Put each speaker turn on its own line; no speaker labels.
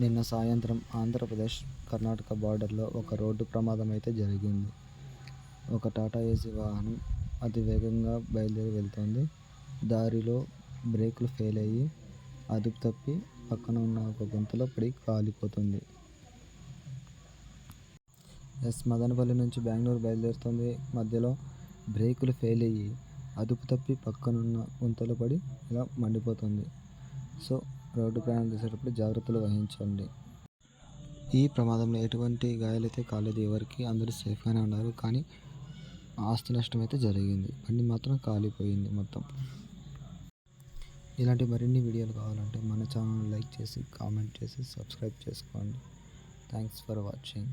నిన్న సాయంత్రం ఆంధ్రప్రదేశ్ కర్ణాటక బార్డర్లో ఒక రోడ్డు ప్రమాదం అయితే జరిగింది. ఒక టాటా ఏసీ వాహనం అతి వేగంగా బయలుదేరి వెళ్తోంది. దారిలో బ్రేకులు ఫెయిల్ అయ్యి అదుపు తప్పి పక్కన ఉన్న ఒక గుంతలో పడి కాలిపోతుంది. మదనపల్లి నుంచి బెంగళూరు బయలుదేరుతుంది. మధ్యలో బ్రేకులు ఫెయిల్ అయ్యి అదుపు తప్పి పక్కనున్న గుంతలో పడి ఇలా మండిపోతుంది. సో రోడ్డు ప్రయాణం చేసేటప్పుడు జాగ్రత్తలు వహించండి. ఈ ప్రమాదంలో ఎటువంటి గాయాలైతే కాలేదు ఎవరికి, అందరూ సేఫ్గానే ఉన్నారు. కానీ ఆస్తి నష్టం అయితే జరిగింది. బండి మాత్రం కాలిపోయింది మొత్తం. ఇలాంటి మరిన్ని వీడియోలు కావాలంటే మన ఛానల్ లైక్ చేసి, కామెంట్ చేసి, సబ్స్క్రైబ్ చేసుకోండి. Thanks for watching.